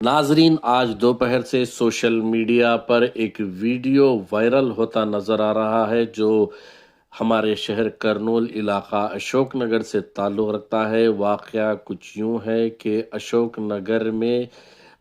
नाजरीन, आज दोपहर से सोशल मीडिया पर एक वीडियो वायरल होता नजर आ रहा है जो हमारे शहर करनूल इलाका अशोक नगर से ताल्लुक़ रखता है। वाक़या कुछ यूं है कि अशोक नगर में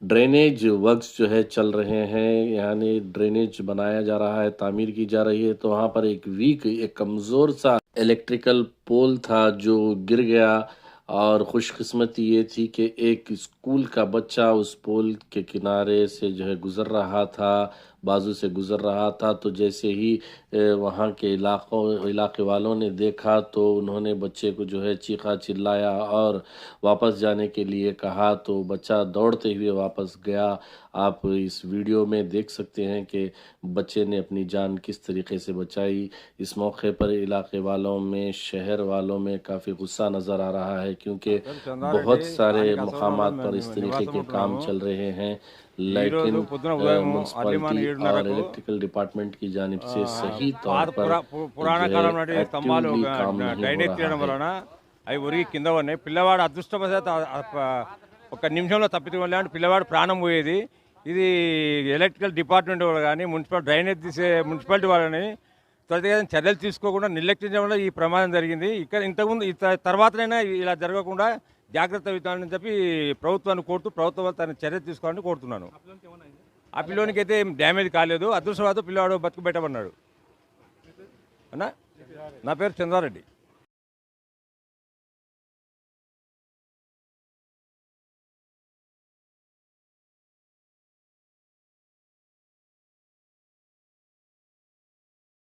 ड्रेनेज वर्क्स जो है चल रहे हैं, यानी ड्रेनेज बनाया जा रहा है, तामीर की जा रही है। तो वहाँ पर एक कमज़ोर सा इलेक्ट्रिकल पोल था जो गिर गया, और खुशकिस्मती ये थी कि एक स्कूल का बच्चा उस पोल के किनारे से जो है गुज़र रहा था, बाजू से गुज़र रहा था। तो जैसे ही वहाँ के इलाके वालों ने देखा तो उन्होंने बच्चे को जो है चीखा चिल्लाया और वापस जाने के लिए कहा, तो बच्चा दौड़ते हुए वापस गया। आप इस वीडियो में देख सकते हैं कि बच्चे ने अपनी जान किस तरीके से बचाई। इस मौके पर इलाके वालों में, शहर वालों में काफ़ी गुस्सा नज़र आ रहा है, क्योंकि बहुत सारे मकामात पर इस तरीके के काम चल रहे हैं, लेकिन म्यूनसिपालिटी और इलेक्ट्रिकल डिपार्टमेंट की जानिब से सही तौर पर పురాణ जो కాలం है నాటి స్తంభాలు एक्टिवली काम नहीं हो డ్రైనేజ్ रहा తీయడం है। వలన అవి ఒరిగి కింద ఉన్నాయి. పిల్లవాడు అదృష్టవశాత్తు ఒక నిమిషంలో తప్పించుకోలేంటి, పిల్లవాడు ప్రాణం పోయేది. ఇది ఎలక్ట్రికల్ డిపార్ట్మెంట్ వాళ్ళు కానీ డ్రైనేజ్ తీసే మున్సిపాలిటీ వాళ్ళని త్వరితగతిన చర్యలు తీసుకోకుండా నిర్లక్ష్యం వల్ల ఈ ప్రమాదం జరిగింది. ఇంతకుముందు తర్వాతనైనా ఇలా జరగకుండా జాగ్రత్త వహించాలని చెప్పి ప్రభుత్వాన్ని కోరుతూ ప్రభుత్వం తన చర్య తీసుకోవాలని కోరుతున్నాను. ఆ పిల్లోనికి అయితే ఏం డ్యామేజ్ కాలేదు. అదృష్టవశాత్తు పిల్లవాడు బతుకు పెట్టమన్నాడు. అన్న, నా పేరు చంద్రారెడ్డి.